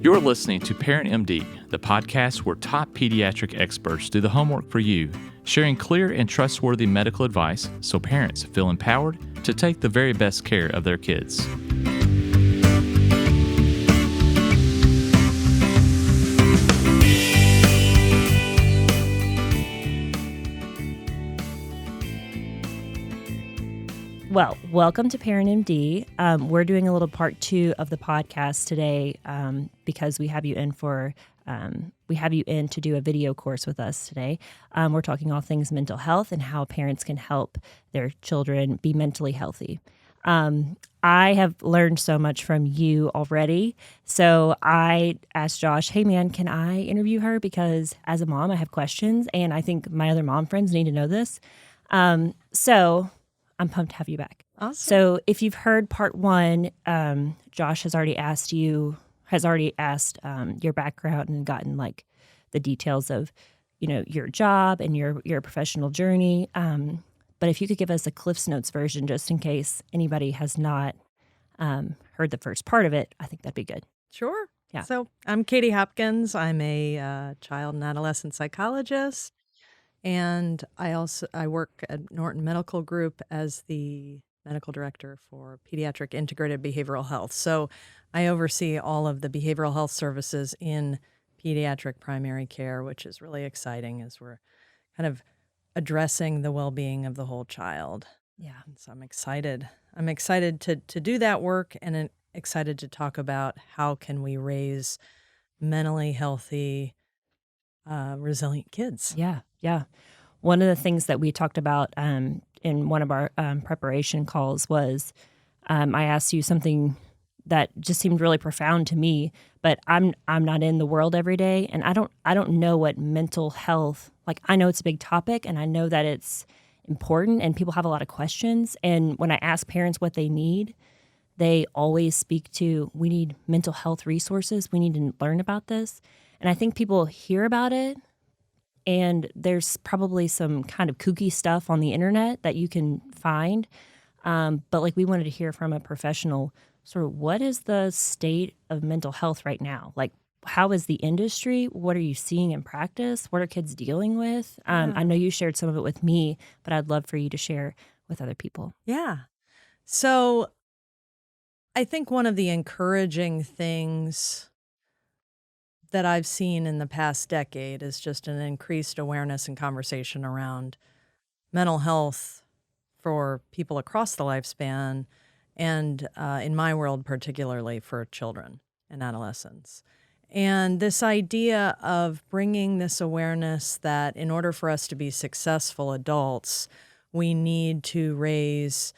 You're listening to ParentMD, the podcast where top pediatric experts do the homework for you, sharing clear and trustworthy medical advice so parents feel empowered to take the very best care of their kids. Well, welcome to ParentMD. We're doing a little part 2 of the podcast today because we have you in to do a video course with us today. We're talking all things mental health and how parents can help their children be mentally healthy. I have learned so much from you already. So I asked Josh, hey man, can I interview her? Because as a mom, I have questions and I think my other mom friends need to know this. So I'm pumped to have you back. Awesome. So if you've heard part 1, Josh has already asked your background and gotten like the details of, your job and your professional journey. But if you could give us a Cliff's Notes version, just in case anybody has not heard the first part of it, I think that'd be good. Sure. Yeah. So I'm Katy Hopkins. I'm a child and adolescent psychologist. And I work at Norton Medical Group as the medical director for pediatric integrated behavioral health. So I oversee all of the behavioral health services in pediatric primary care, which is really exciting as we're kind of addressing the well-being of the whole child. Yeah. And so I'm excited. I'm excited to do that work and excited to talk about how can we raise mentally healthy, resilient kids. Yeah. One of the things that we talked about in one of our preparation calls was I asked you something that just seemed really profound to me, but I'm not in the world every day, and I don't know what mental health, like I know it's a big topic and I know that it's important and people have a lot of questions, and when I ask parents what they need, they always speak to, we need mental health resources, we need to learn about this. And I think people hear about it, and there's probably some kind of kooky stuff on the internet that you can find. But like we wanted to hear from a professional, sort of what is the state of mental health right now? Like, how is the industry? What are you seeing in practice? What are kids dealing with? I know you shared some of it with me, but I'd love for you to share with other people. Yeah. So I think one of the encouraging things that I've seen in the past decade is just an increased awareness and conversation around mental health for people across the lifespan, and in my world, particularly for children and adolescents. And this idea of bringing this awareness that in order for us to be successful adults, we need to raise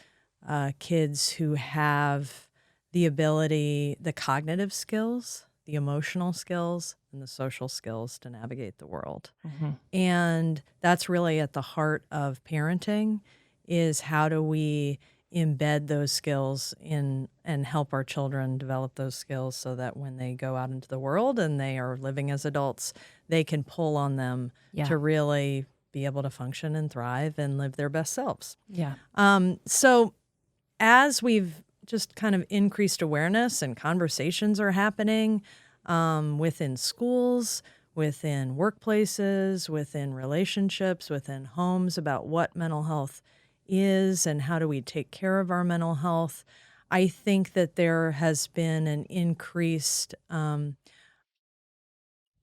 kids who have the ability, the cognitive skills, the emotional skills, and the social skills to navigate the world. Mm-hmm. And that's really at the heart of parenting, is how do we embed those skills in and help our children develop those skills so that when they go out into the world and they are living as adults, they can pull on them to really be able to function and thrive and live their best selves. Yeah. So as we've just kind of increased awareness and conversations are happening within schools, within workplaces, within relationships, within homes about what mental health is and how do we take care of our mental health. I think that there has been an increased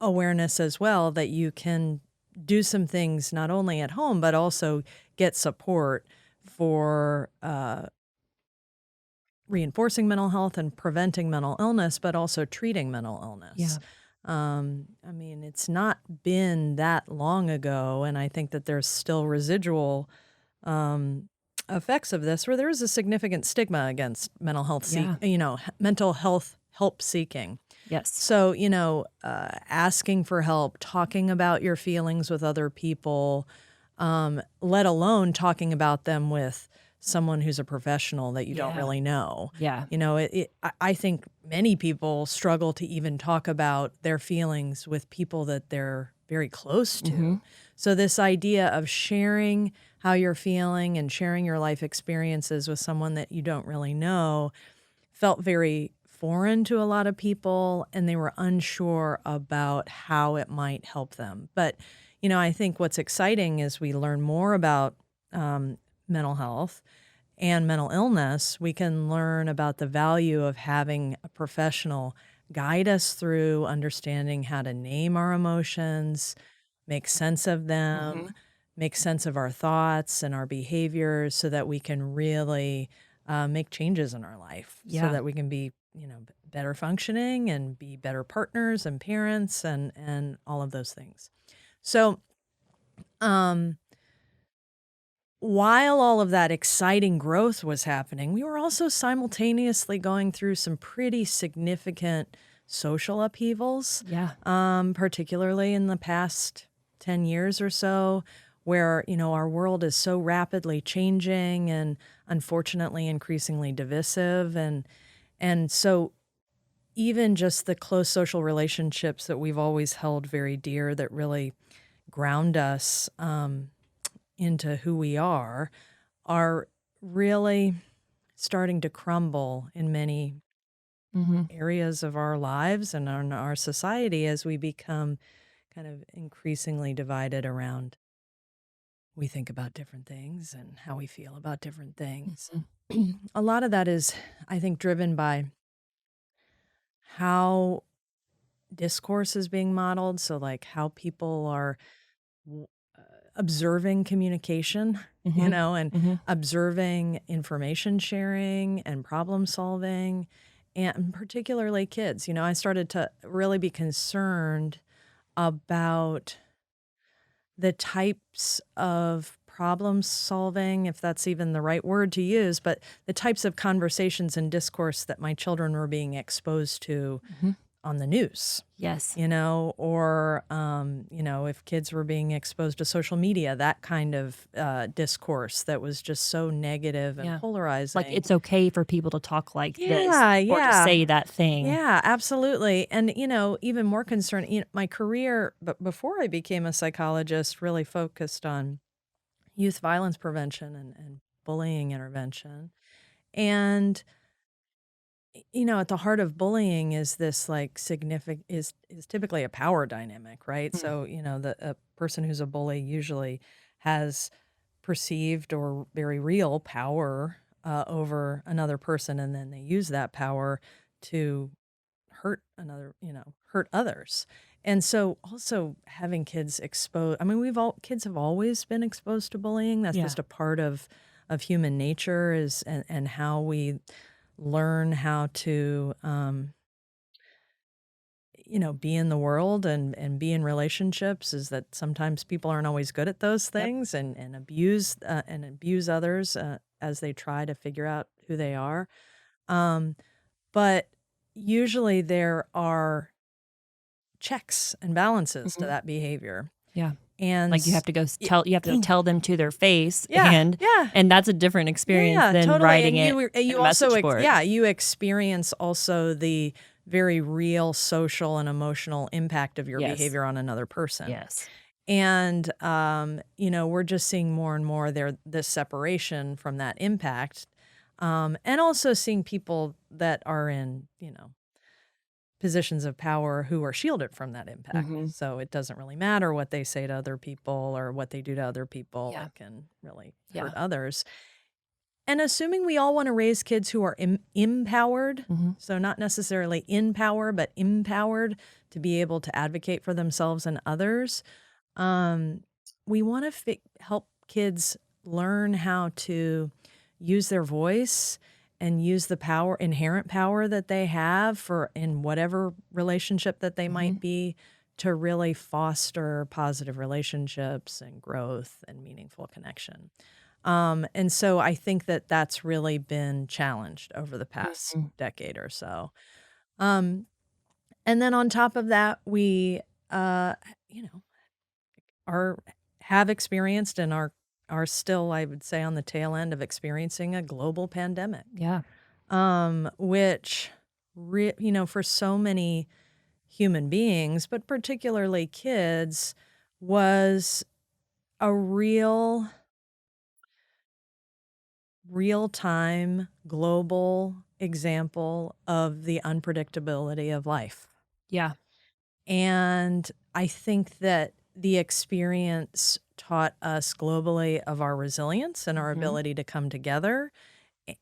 awareness as well that you can do some things not only at home, but also get support for reinforcing mental health and preventing mental illness, but also treating mental illness. Yeah. I mean, it's not been that long ago, and I think that there's still residual effects of this where there is a significant stigma against mental health, mental health help seeking. Yes. So, asking for help, talking about your feelings with other people, let alone talking about them with someone who's a professional that you don't really know. Yeah. I think many people struggle to even talk about their feelings with people that they're very close to. Mm-hmm. So this idea of sharing how you're feeling and sharing your life experiences with someone that you don't really know felt very foreign to a lot of people, and they were unsure about how it might help them. But, I think what's exciting is we learn more about mental health and mental illness. We can learn about the value of having a professional guide us through understanding how to name our emotions, make sense of them, make sense of our thoughts and our behaviors so that we can really make changes in our life so that we can be, better functioning and be better partners and parents and all of those things. So, while all of that exciting growth was happening, we were also simultaneously going through some pretty significant social upheavals, particularly in the past 10 years or so, where, our world is so rapidly changing and unfortunately increasingly divisive. And so even just the close social relationships that we've always held very dear that really ground us into who we are really starting to crumble in many areas of our lives and in our society as we become kind of increasingly divided around we think about different things and how we feel about different things. A lot of that is, I think, driven by how discourse is being modeled. So, like, how people are observing communication, and observing information sharing and problem solving, and particularly kids. I started to really be concerned about the types of problem solving, if that's even the right word to use, but the types of conversations and discourse that my children were being exposed to on the news. Yes. Or, if kids were being exposed to social media, that kind of discourse that was just so negative and polarizing. Like it's okay for people to talk like this or to Yeah. say that thing. Yeah, absolutely. And, even more concerned, my career, but before I became a psychologist, really focused on youth violence prevention and bullying intervention. And at the heart of bullying is this like significant is typically a power dynamic, right? So, a person who's a bully usually has perceived or very real power over another person, and then they use that power to hurt others. And so also having kids exposed, I mean, kids have always been exposed to bullying. That's just a part of human nature and how we learn how to, be in the world and be in relationships is that sometimes people aren't always good at those things and abuse others as they try to figure out who they are. But usually there are checks and balances to that behavior. Yeah. And like you have to go tell them to their face, Yeah, and yeah. that's a different experience than totally. writing And it you in a also message board. you experience also the very real social and emotional impact of your behavior on another person. Yes. And we're just seeing more and more this separation from that impact, and also seeing people that are in positions of power who are shielded from that impact. So it doesn't really matter what they say to other people or what they do to other people. It can really hurt others. And assuming we all want to raise kids who are empowered, so not necessarily in power, but empowered to be able to advocate for themselves and others, we want to help kids learn how to use their voice and use the inherent power that they have in whatever relationship that they might be, to really foster positive relationships and growth and meaningful connection. And so I think that that's really been challenged over the past decade or so. And then on top of that, we, have experienced and are still, I would say, on the tail end of experiencing a global pandemic. Yeah. Which, for so many human beings, but particularly kids, was a real-time global example of the unpredictability of life. Yeah. And I think that the experience taught us globally of our resilience and our ability to come together,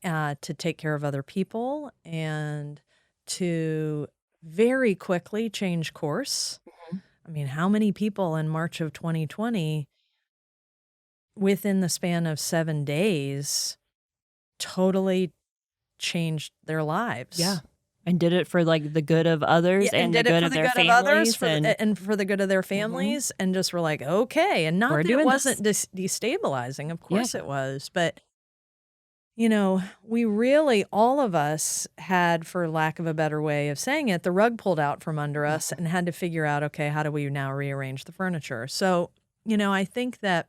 to take care of other people, and to very quickly change course. I mean, how many people in March of 2020, within the span of 7 days, totally changed their lives? Yeah. And did it for like the good of others Yeah, and the did it good for of the their good of others, families. and for the good of their families, and just were like, okay. And not We're that it doing wasn't destabilizing, of course Yeah. it was, but we really, all of us had, for lack of a better way of saying it, the rug pulled out from under us and had to figure out, okay, how do we now rearrange the furniture? So, I think that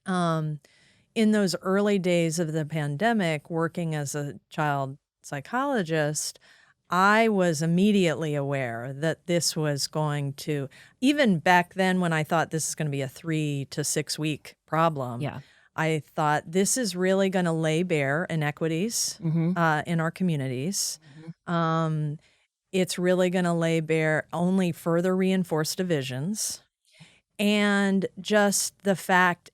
in those early days of the pandemic, working as a child psychologist, I was immediately aware that this was going to, even back then when I thought this is going to be a 3 to 6 week problem, Yeah. I thought this is really going to lay bare inequities Mm-hmm. in our communities. It's really going to lay bare only further reinforced divisions, and just the fact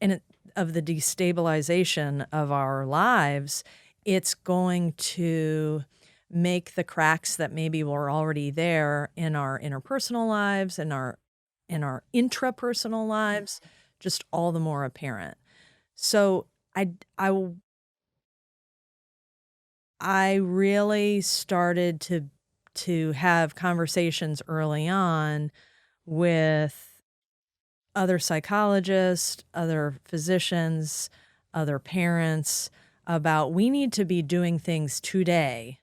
of the destabilization of our lives. It's going to make the cracks that maybe were already there in our interpersonal lives and in our intrapersonal lives just all the more apparent. So I really started to have conversations early on with other psychologists, other physicians, other parents about we need to be doing things today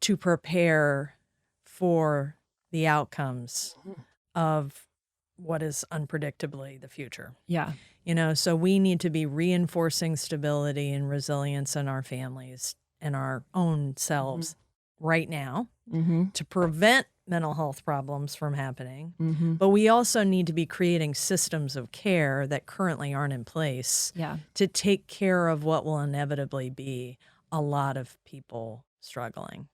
to prepare for the outcomes of what is unpredictably the future. Yeah. So we need to be reinforcing stability and resilience in our families and our own selves right now to prevent mental health problems from happening. But we also need to be creating systems of care that currently aren't in place to take care of what will inevitably be a lot of people struggling.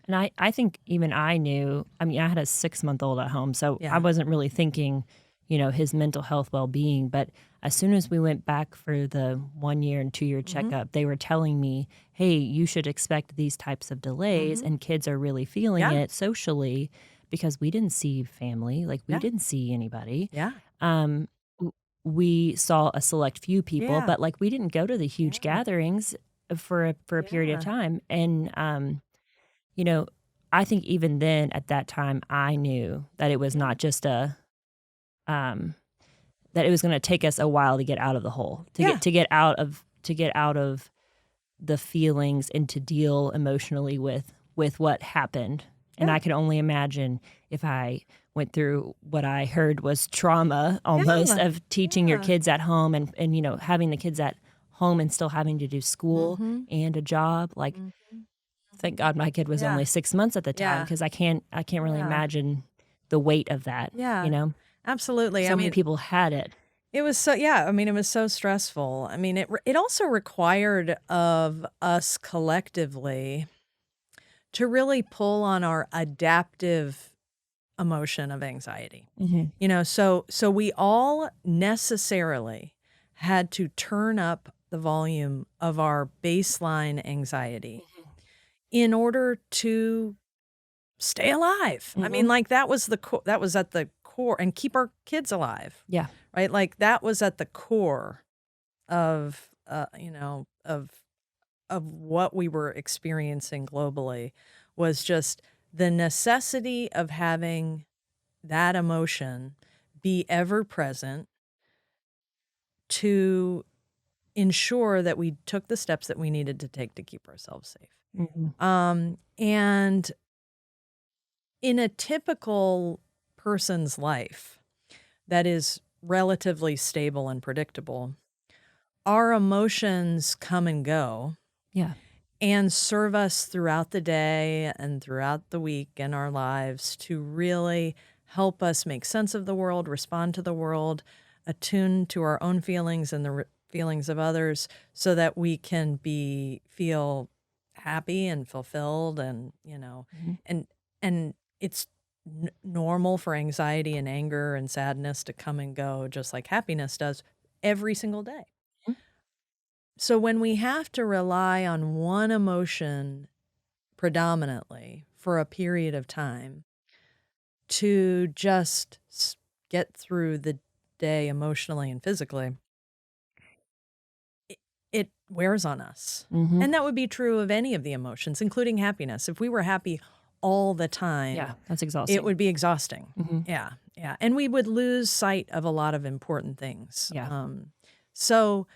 And I think even I knew, I mean, I had a 6-month-old at home, so Yeah. I wasn't really thinking, his mental health well-being. But as soon as we went back for the 1-year and 2-year checkup, they were telling me, hey, you should expect these types of delays. And kids are really feeling it socially because we didn't see family. Like, we didn't see anybody. Yeah. We saw a select few people, Yeah. but like we didn't go to the huge gatherings for a period of time. And, I think even then at that time, I knew that it was not just that it was going to take us a while to get out of the hole, to get out of the feelings and to deal emotionally with what happened. And I could only imagine if I went through what I heard was trauma almost of teaching your kids at home and having the kids at home and still having to do school and a job. Like, thank God my kid was only 6 months at the time, because I can't really imagine the weight of that. Yeah. Absolutely. So many people had it. It was so, it was so stressful. I mean, it also required of us collectively to really pull on our adaptive emotion of anxiety. So we all necessarily had to turn up the volume of our baseline anxiety in order to stay alive. I mean, like that was that was at the core, and keep our kids alive. Yeah. Right. Like that was at the core of, of what we were experiencing globally, was just the necessity of having that emotion be ever present to ensure that we took the steps that we needed to take to keep ourselves safe. And in a typical person's life that is relatively stable and predictable, our emotions come and go. Yeah. And serve us throughout the day and throughout the week in our lives to really help us make sense of the world, respond to the world, attune to our own feelings and the feelings of others, so that we can feel happy and fulfilled, and Mhm. and it's normal for anxiety and anger and sadness to come and go just like happiness does every single day. Mhm. So when we have to rely on one emotion predominantly for a period of time to just get through the day emotionally and physically, it wears on us. Mhm. And that would be true of any of the emotions, including happiness. If we were happy all the time, Yeah, that's it exhausting. would be exhausting. Mhm. Yeah, yeah. And we would lose sight of a lot of important things. Yeah. So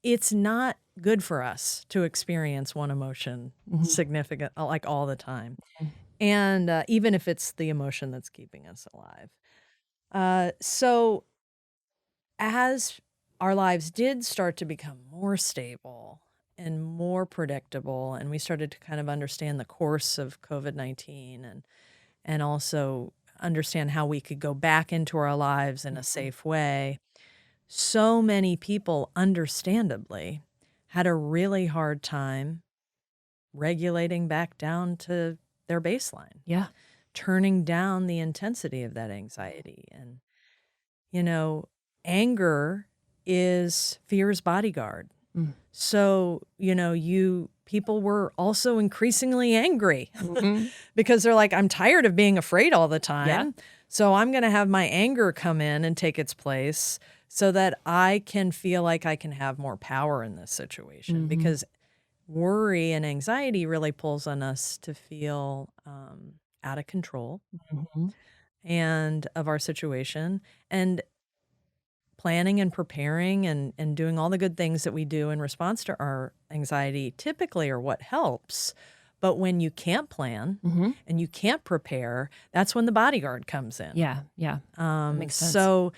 it's not good for us to experience one emotion Mhm. significant, like all the time. Mhm. And even if it's the emotion that's keeping us alive. So as our lives did start to become more stable and more predictable, and we started to kind of understand the course of COVID-19, and also understand how we could go back into our lives in a safe way, so many people understandably had a really hard time regulating back down to their baseline, Yeah. turning down the intensity of that anxiety. And anger is fear's bodyguard. Mm. So, people were also increasingly angry Mhm. because they're like, I'm tired of being afraid all the time. Yeah. So I'm going to have my anger come in and take its place so that I can feel like I can have more power in this situation. Mhm. Because worry and anxiety really pulls on us to feel out of control Mhm. and of our situation. And planning and preparing and doing all the good things that we do in response to our anxiety typically are what helps. But when you can't plan Mhm. and you can't prepare, that's when the bodyguard comes in. Yeah. Yeah. Makes sense. So,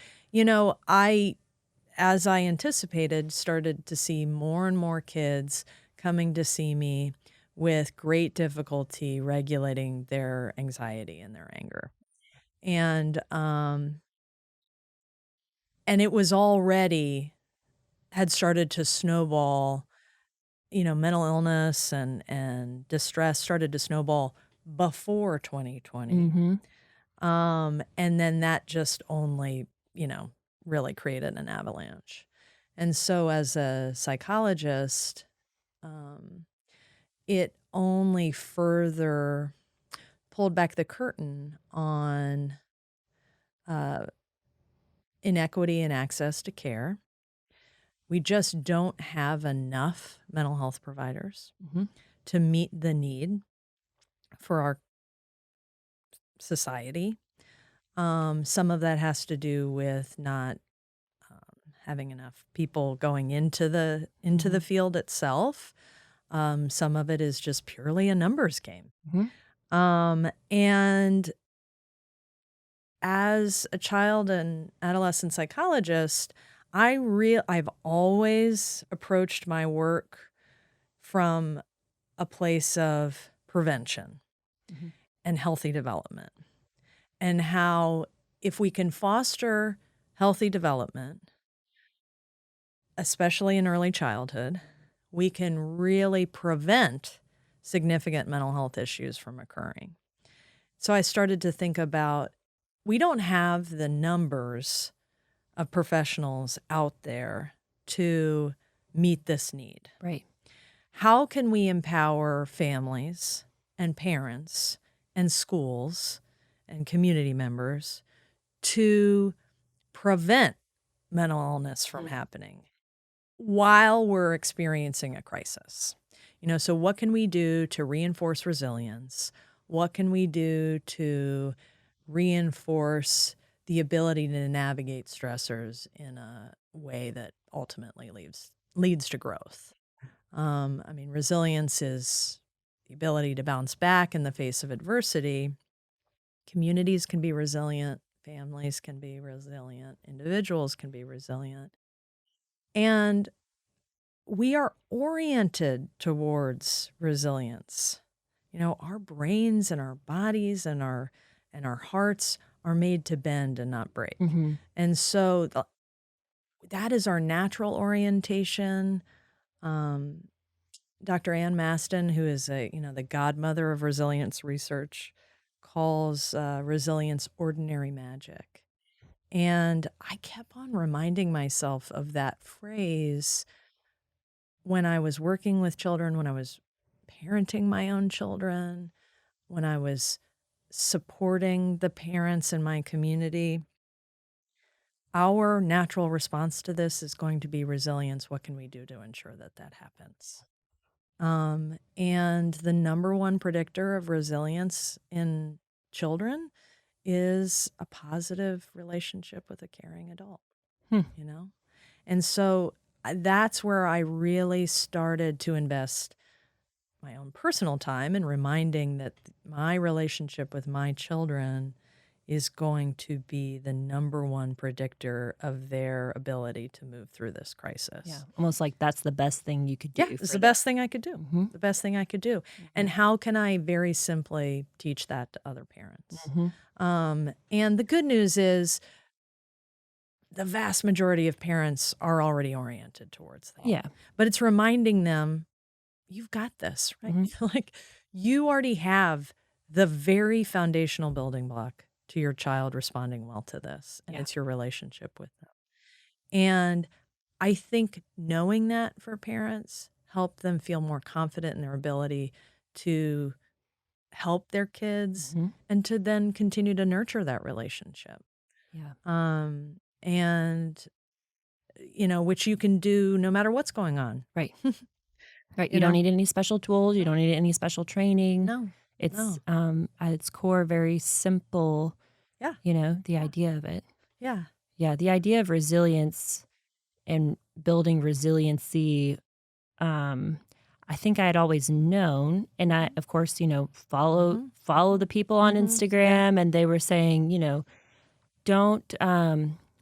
as I anticipated, started to see more and more kids coming to see me with great difficulty regulating their anxiety and their anger. And it was already had started to snowball, mental illness and distress started to snowball before 2020. Mhm. And then that just only, really created an avalanche. And so as a psychologist, it only further pulled back the curtain on uh, inequity in access to care. We just don't have enough mental health providers Mhm. to meet the need for our society. Some of that has to do with not having enough people going into the field itself. Some of it is just purely a numbers game. Mhm. And as a child and adolescent psychologist, I've always approached my work from a place of prevention Mhm. and healthy development, and how if we can foster healthy development, especially in early childhood, we can really prevent significant mental health issues from occurring. So I started to think about, we don't have the numbers of professionals out there to meet this need. Right. How can we empower families and parents and schools and community members to prevent mental illness from happening while we're experiencing a crisis? So what can we do to reinforce resilience? What can we do to reinforce the ability to navigate stressors in a way that ultimately leads to growth? Resilience is the ability to bounce back in the face of adversity. Communities can be resilient, families can be resilient, individuals can be resilient. And we are oriented towards resilience. Our brains and our bodies and our hearts are made to bend and not break. Mhm. And so that is our natural orientation. Dr. Ann Maston, who is the godmother of resilience research, calls resilience ordinary magic. And I kept on reminding myself of that phrase when I was working with children, when I was parenting my own children, when I was supporting the parents in my community. Our natural response to this is going to be resilience. What can we do to ensure that that happens? And the number one predictor of resilience in children is a positive relationship with a caring adult, you know? And so that's where I really started to invest my own personal time in reminding that my relationship with my children is going to be the number one predictor of their ability to move through this crisis. Yeah, almost like that's the best thing you could do. Yeah, it's the best thing I could do. The best thing I could do. And how can I very simply teach that to other parents? And the good news is the vast majority of parents are already oriented towards that. Yeah. But it's reminding them, you've got this, right? Like you already have the very foundational building block to your child responding well to this, and it's your relationship with them. And I think knowing that for parents help them feel more confident in their ability to help their kids and to then continue to nurture that relationship. Yeah. And which you can do no matter what's going on. Right. Right. You don't need any special tools. You don't need any special training. No. It's at its core very simple. Yeah. The idea of it. Yeah. Yeah, the idea of resilience and building resiliency, I think I had always known, and I, of course, follow the people on Instagram, and they were saying, don't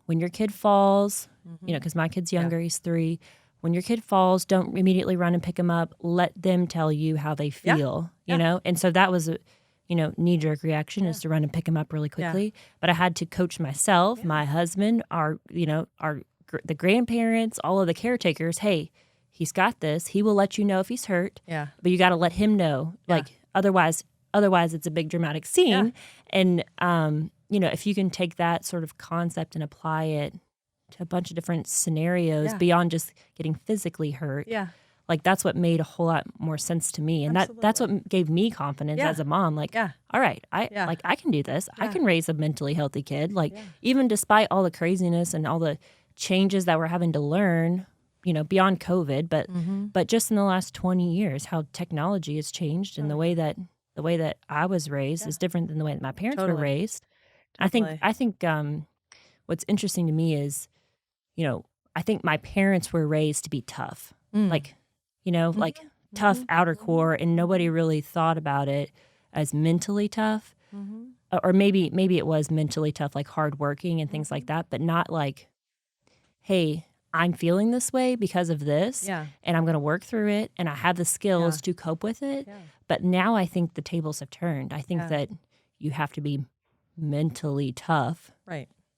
when your kid falls, because my kid's younger, he's 3. When your kid falls, don't immediately run and pick him up. Let them tell you how they feel, you know? And so that was a, knee-jerk reaction is to run and pick him up really quickly. But I had to coach myself, my husband, the grandparents, all of the caretakers. Hey, he's got this. He will let you know if he's hurt. Yeah. But you got to let him know. Like otherwise it's a big dramatic scene. And if you can take that sort of concept and apply it to a bunch of different scenarios beyond just getting physically hurt. Yeah. Like that's what made a whole lot more sense to me. And that's what gave me confidence as a mom. Like, all right, I can do this. I can raise a mentally healthy kid. Like even despite all the craziness and all the changes that we're having to learn, beyond COVID, but just in the last 20 years, how technology has changed and the way that I was raised is different than the way that my parents were raised. Totally. I think what's interesting to me is, I think my parents were raised to be tough, like tough outer core, and nobody really thought about it as mentally tough, or maybe it was mentally tough, like hardworking and things like that, but not like, hey, I'm feeling this way because of this, and I'm going to work through it, and I have the skills to cope with it. Yeah. But now I think the tables have turned. I think that you have to be mentally tough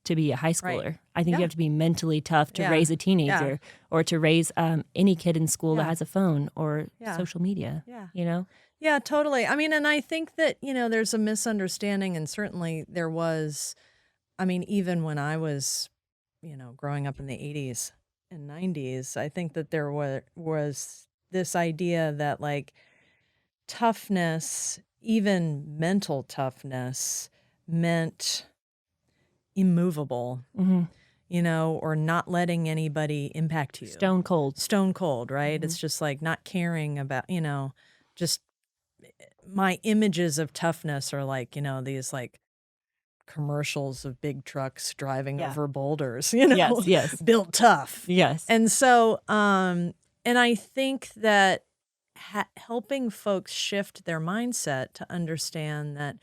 to be a high schooler. Right. I think you have to be mentally tough to raise a teenager or to raise any kid in school that has a phone or social media, Yeah, totally. I mean, and I think that, there's a misunderstanding, and certainly there was, even when I was, growing up in the 80s and 90s, I think that there was this idea that like toughness, even mental toughness, meant immovable, or not letting anybody impact you. Stone cold, right? It's just like not caring about, just my images of toughness are like, these like commercials of big trucks driving over boulders, yes. Built tough. Yes. And so, and I think that helping folks shift their mindset to understand that,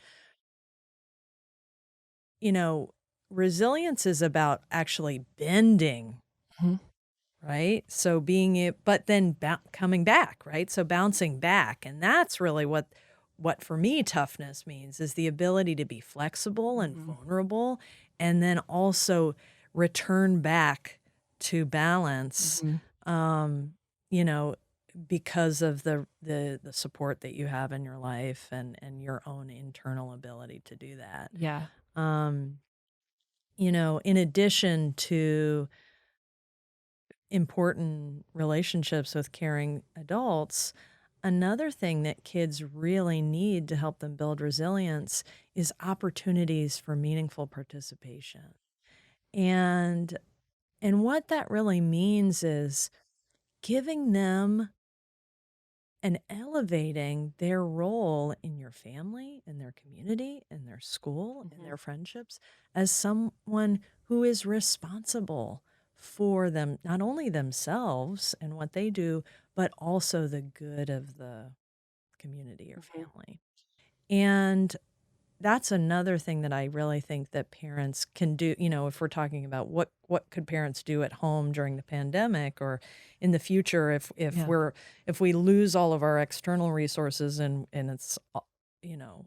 resilience is about actually bending, right? So but then coming back, right? So bouncing back. And that's really what for me toughness means, is the ability to be flexible and vulnerable, and then also return back to balance, because of the support that you have in your life and your own internal ability to do that. Yeah. In addition to important relationships with caring adults, another thing that kids really need to help them build resilience is opportunities for meaningful participation. And what that really means is giving them and elevating their role in your family, in their community, in their school, in their friendships as someone who is responsible for them, not only themselves and what they do, but also the good of the community or family. And that's another thing that I really think that parents can do. If we're talking about what could parents do at home during the pandemic or in the future, if Yeah. if we lose all of our external resources and it's you know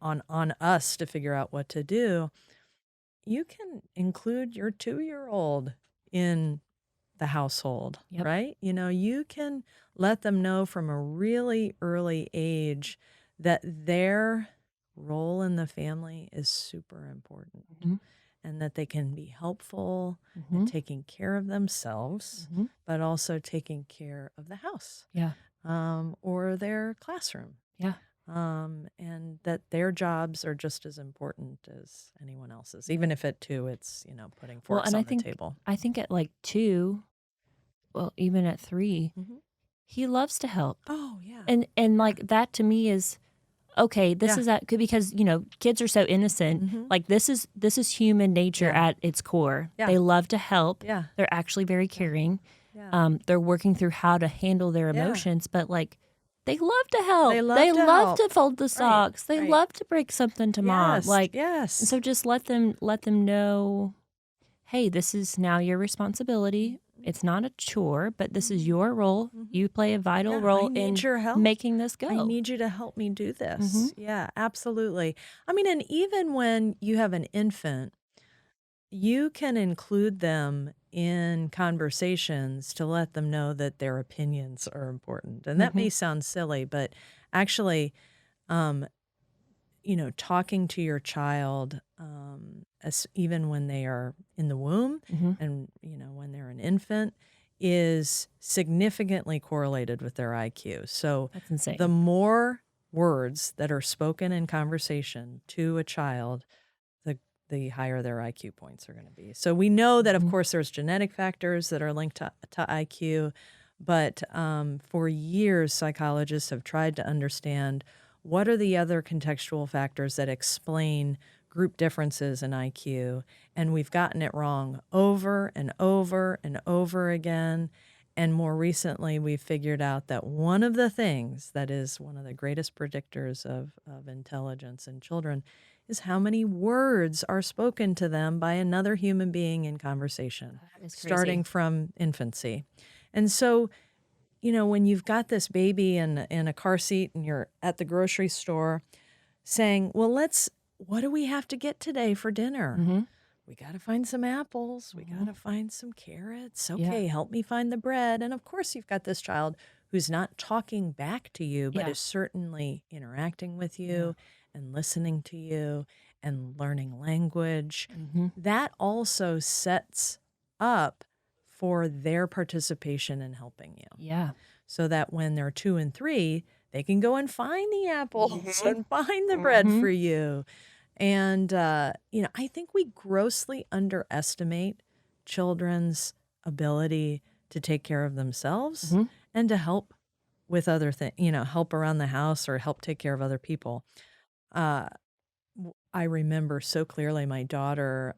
on us to figure out what to do, you can include your 2-year-old in the household, Yep. right? You can let them know from a really early age that their role in the family is super important Mhm. and that they can be helpful Mhm. at taking care of themselves, Mhm. but also taking care of the house Yeah. or their classroom. Yeah. And that their jobs are just as important as anyone else's, even if at 2 it's, putting Well, forks and on the table. I think at like 2, well, even at 3, Mhm. he loves to help. Oh, yeah. And like that to me is okay, this Yeah. is that because kids are so innocent. Mhm. Like this is human nature Yeah. at its core. Yeah. They love to help. Yeah. They're actually very caring. Yeah. They're working through how to handle their Yeah. emotions, but like they love to help. They love to love help. to fold the socks. They right. love to break something to mom. Yes. Like Yes. and so just let them know, hey, this is now your responsibility. It's not a chore, but this is your role. You play a vital Yeah, role I need in your help. making this go. I need you to help me do this. Yeah, absolutely. I mean, and even when you have an infant, you can include them in conversations to let them know that their opinions are important. And that may sound silly, but actually, um, talking to your child, even when they are in the womb and, when they're an infant, is significantly correlated with their IQ. So That's insane. the more words that are spoken in conversation to a child, the higher their IQ points are going to be. So we know that, of course, there's genetic factors that are linked to IQ, but for years, psychologists have tried to understand what are the other contextual factors that explain group differences in IQ, and we've gotten it wrong over and over and over again. And more recently, we've figured out that one of the things that is one of the greatest predictors of intelligence in children is how many words are spoken to them by another human being in conversation, That is crazy. starting from infancy. And so, when you've got this baby in a car seat and you're at the grocery store saying, well, what do we have to get today for dinner? We got to find some apples. We got to find some carrots. Okay, help me find the bread. And of course, you've got this child who's not talking back to you, but is certainly interacting with you and listening to you and learning language. That also sets up for their participation in helping you. Yeah. So that when they're 2 and 3, they can go and find the apples and find the bread for you. And, I think we grossly underestimate children's ability to take care of themselves and to help with other things, help around the house or help take care of other people. I remember so clearly my daughter,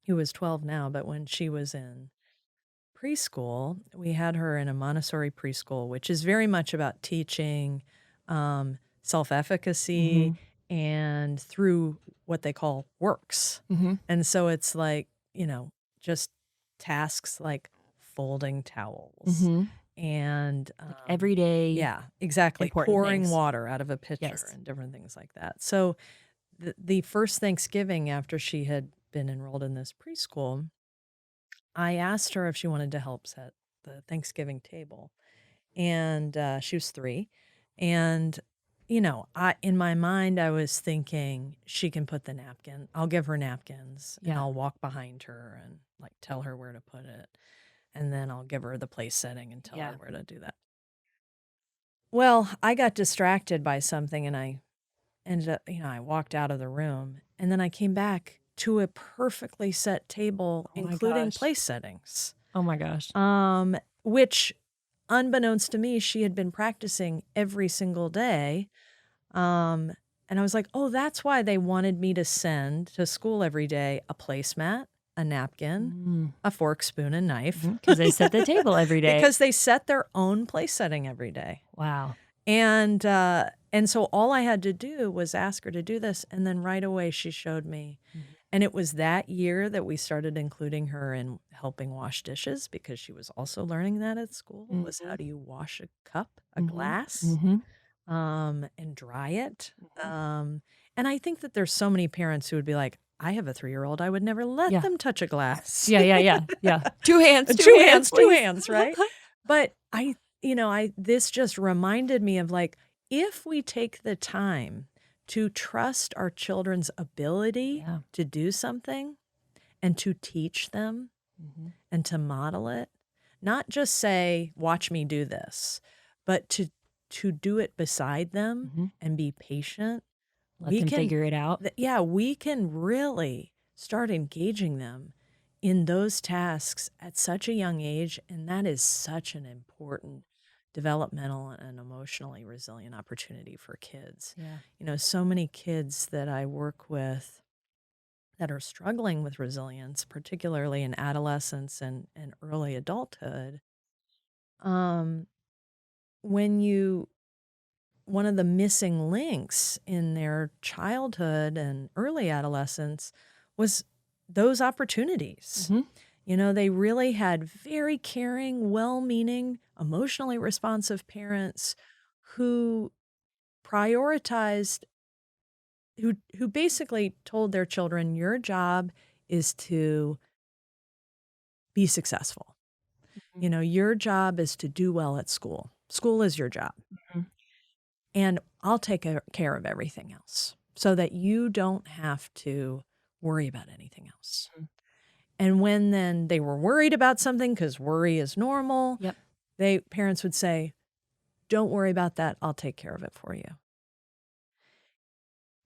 who is 12 now, but when she was in preschool, we had her in a Montessori preschool, which is very much about teaching self-efficacy and through what they call works. And so it's like, just tasks like folding towels and Every day. yeah, exactly. important Pouring things. water out of a pitcher and different things like that. So the first Thanksgiving after she had been enrolled in this preschool, I asked her if she wanted to help set the Thanksgiving table. And she was 3. And, you know, in my mind, I was thinking she can put the napkin. I'll give her napkins and Yeah. I'll walk behind her and like tell her where to put it. And then I'll give her the place setting and tell her where to do that. Well, I got distracted by something and I ended up, I walked out of the room and then I came back to a perfectly set table, Oh my including gosh. place settings. Oh my gosh. Which, unbeknownst to me, she had been practicing every single day. And I was like, oh, that's why they wanted me to send to school every day a placemat, a napkin, a fork, spoon, and knife. Because they set the table every day. Because they set their own place setting every day. Wow. And so all I had to do was ask her to do this. And then right away she showed me. And it was that year that we started including her in helping wash dishes, because she was also learning that at school, was how do you wash a cup, a glass, and dry it. And I think that there's so many parents who would be like, I have a 3-year-old. I would never let them touch a glass. Yeah. 2 hands, Two please. hands, right? But this just reminded me of like, if we take the time to trust our children's ability to do something and to teach them and to model it, not just say, watch me do this, but to do it beside them and be patient. Let them figure it out. We can really start engaging them in those tasks at such a young age. And that is such an important developmental and emotionally resilient opportunity for kids. Yeah. So many kids that I work with that are struggling with resilience, particularly in adolescence and early adulthood, one of the missing links in their childhood and early adolescence was those opportunities. They really had very caring, well-meaning, emotionally responsive parents who prioritized, who basically told their children, your job is to be successful. Your job is to do well at school. School is your job. And I'll take care of everything else so that you don't have to worry about anything else. And when then they were worried about something, because worry is normal, parents would say, don't worry about that. I'll take care of it for you.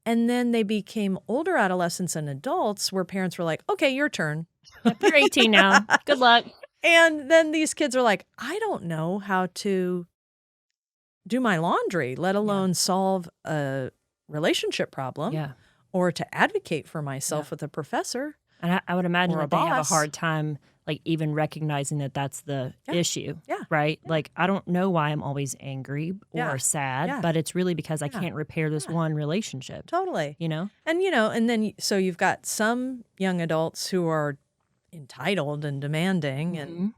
And then they became older adolescents and adults where parents were like, okay, your turn. You're 18 now. Good luck. And then these kids are like, I don't know how to do my laundry, let alone solve a relationship problem or to advocate for myself with a professor. And I would imagine that they have a boss. hard time, like, even recognizing that that's the issue, Yeah. right? Like, I don't know why I'm always angry or sad, but it's really because I can't repair this one relationship. Totally. And, and then so you've got some young adults who are entitled and demanding and,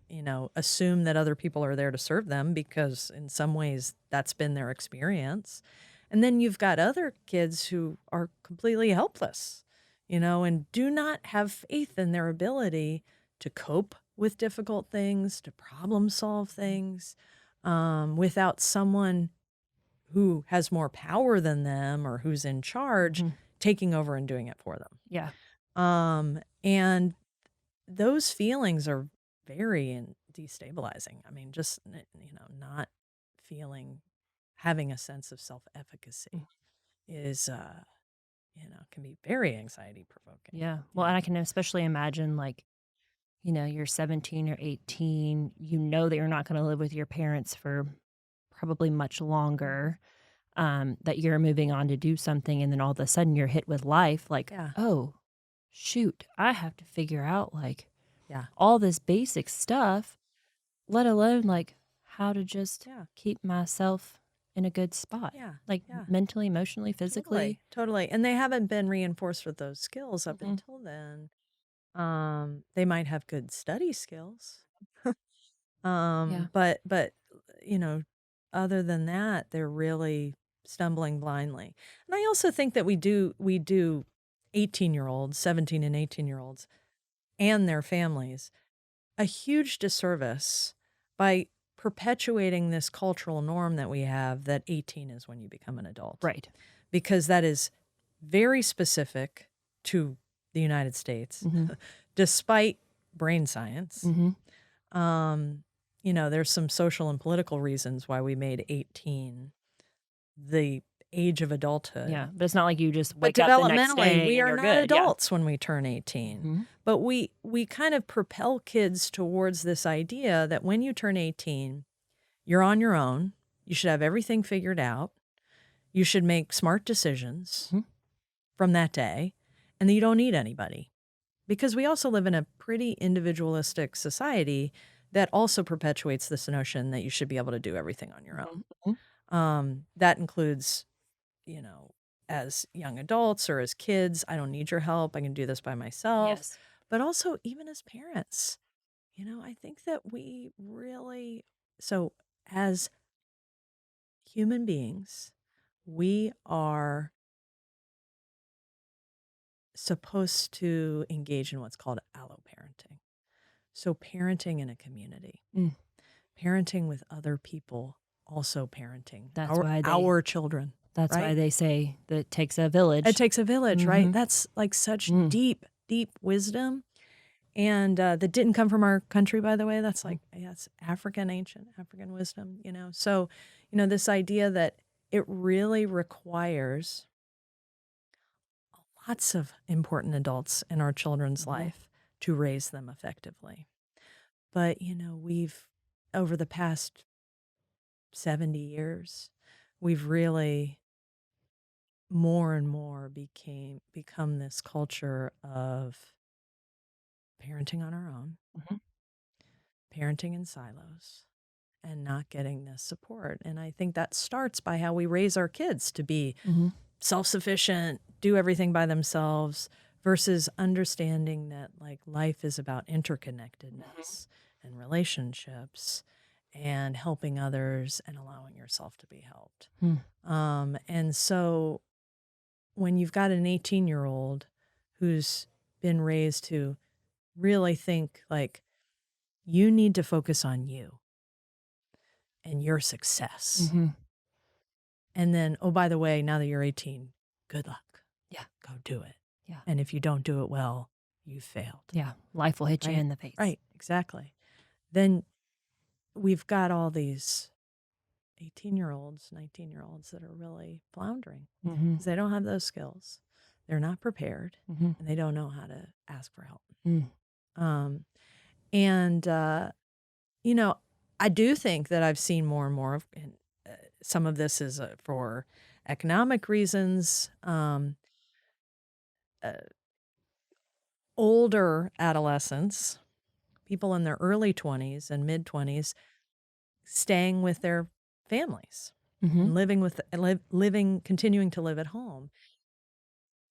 assume that other people are there to serve them because in some ways that's been their experience. And then you've got other kids who are completely helpless, and do not have faith in their ability to cope with difficult things, to problem solve things, without someone who has more power than them or who's in charge taking over and doing it for them. Yeah. And those feelings are very destabilizing. I mean, just, not having a sense of self-efficacy is, can be very anxiety provoking. Yeah. Well, and I can especially imagine, like, you're 17 or 18, that you're not going to live with your parents for probably much longer, that you're moving on to do something, and then all of a sudden you're hit with life, like, oh, shoot, I have to figure out, like, all this basic stuff, let alone, like, how to just keep myself in a good spot. Like, mentally, emotionally, physically. Totally. And they haven't been reinforced with those skills up until then. They might have good study skills. But other than that, they're really stumbling blindly. And I also think that we do 18-year-olds, 17 and 18-year-olds and their families a huge disservice by perpetuating this cultural norm that we have that 18 is when you become an adult. Right. Because that is very specific to the United States, despite brain science. There's some social and political reasons why we made 18 the age of adulthood. Yeah, but it's not like you just But wake up the next day developmentally, we and are you're not good. adults when we turn 18. But we kind of propel kids towards this idea that when you turn 18, you're on your own. You should have everything figured out. You should make smart decisions from that day, and that you don't need anybody. Because we also live in a pretty individualistic society that also perpetuates this notion that you should be able to do everything on your own. That includes, as young adults or as kids, I don't need your help. I can do this by myself. Yes. But also even as parents, I think that we really, so as human beings, we are supposed to engage in what's called alloparenting. So parenting in a community, parenting with other people, also parenting That's why our children. That's right? why they say that it takes a village. It takes a village, right? That's like such deep, deep wisdom. And that didn't come from our country, by the way. That's like, it's ancient African wisdom, So, this idea that it really requires lots of important adults in our children's life to raise them effectively. But, we've, over the past 70 years, we've really more and more become this culture of parenting on our own, parenting in silos, and not getting this support. And I think that starts by how we raise our kids to be self-sufficient, do everything by themselves, versus understanding that life is about interconnectedness and relationships and helping others and allowing yourself to be helped. And so when you've got an 18-year-old who's been raised to really think you need to focus on you and your success. And then, oh, by the way, now that you're 18, good luck. Yeah. Go do it. Yeah. And if you don't do it well, you failed. Yeah. Life will hit you Right? in the face. Right. Exactly. Then we've got all these 18-year-olds, 19-year-olds that are really floundering because they don't have those skills. They're not prepared and they don't know how to ask for help. I do think that I've seen more and more of, and some of this is for economic reasons. Older adolescents, people in their early 20s and mid 20s, staying with their families, and continuing to live at home.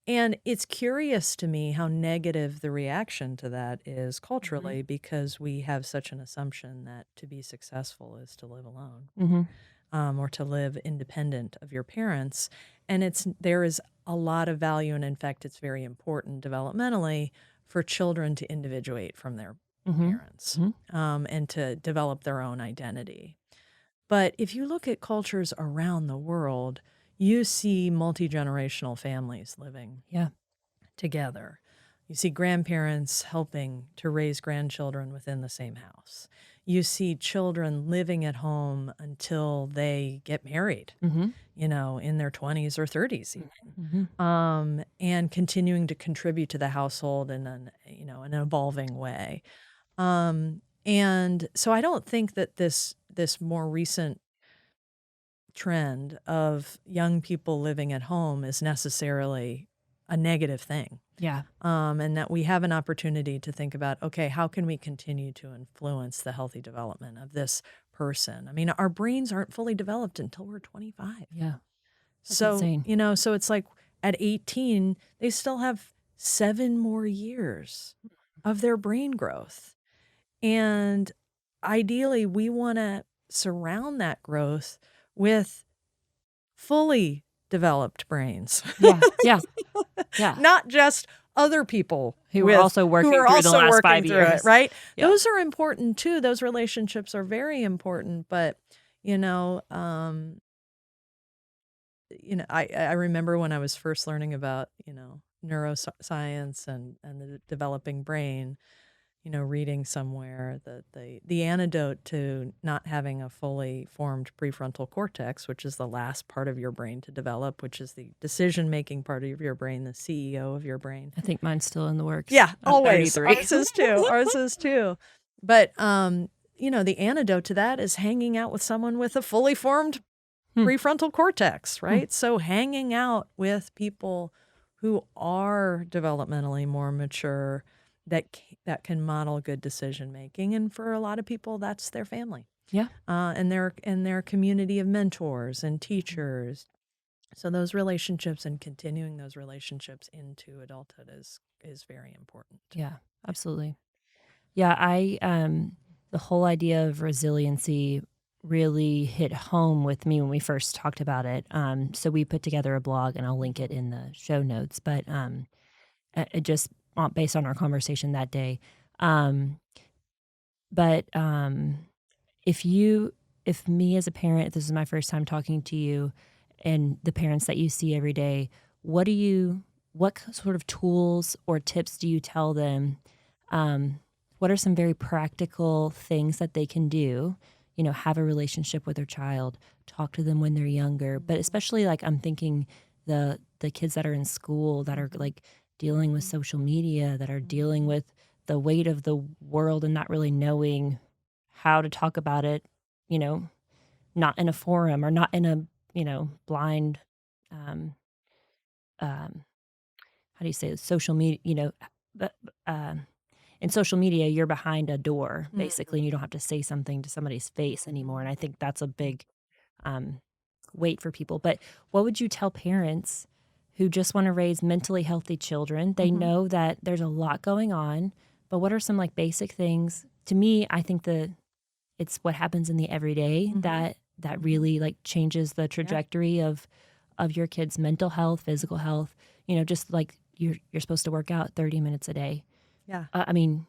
And it's curious to me how negative the reaction to that is culturally, because we have such an assumption that to be successful is to live alone, or to live independent of your parents. And there is a lot of value, and in fact, it's very important developmentally for children to individuate from their parents and to develop their own identity. But if you look at cultures around the world, you see multi-generational families living together. You see grandparents helping to raise grandchildren within the same house. You see children living at home until they get married, in their 20s or 30s even, and continuing to contribute to the household in an evolving way. And so I don't think that this more recent trend of young people living at home is necessarily a negative thing. Yeah. And that we have an opportunity to think about, okay, how can we continue to influence the healthy development of this person? I mean, our brains aren't fully developed until we're 25. Yeah. That's So, insane. so it's like at 18, they still have 7 more years of their brain growth. And ideally, we want to surround that growth with fully developed brains. Yeah. Yeah. Yeah. Not just other people who are also working through the last 5 years. it, right? Yeah. Those are important too. Those relationships are very important. But, I remember when I was first learning about, neuroscience and the developing brain, reading somewhere that the antidote to not having a fully formed prefrontal cortex, which is the last part of your brain to develop, which is the decision-making part of your brain, the CEO of your brain. I think mine's still in the works. Yeah, I'm always. 33. Ours is too. Ours is too. But, the antidote to that is hanging out with someone with a fully formed prefrontal cortex, right? So hanging out with people who are developmentally more mature, that can model good decision making, and for a lot of people, that's their family. Yeah. And their community of mentors and teachers. So those relationships and continuing those relationships into adulthood is very important. Yeah, absolutely. Yeah, the whole idea of resiliency really hit home with me when we first talked about it. So we put together a blog, and I'll link it in the show notes. But it just based on our conversation that day. But if me as a parent, if this is my first time talking to you, and the parents that you see every day, what sort of tools or tips do you tell them? What are some very practical things that they can do? Have a relationship with their child, talk to them when they're younger, but especially like I'm thinking the kids that are in school that are like dealing with social media, that are dealing with the weight of the world and not really knowing how to talk about it, not in a forum or not in a, blind, how do you say it? Social media, but, in social media, you're behind a door, basically, and you don't have to say something to somebody's face anymore. And I think that's a big weight for people. But what would you tell parents who just want to raise mentally healthy children? They know that there's a lot going on, but what are some like basic things? To me, I think it's what happens in the everyday that really like changes the trajectory of your kids' mental health, physical health. Just like you're supposed to work out 30 minutes a day. Yeah. I mean,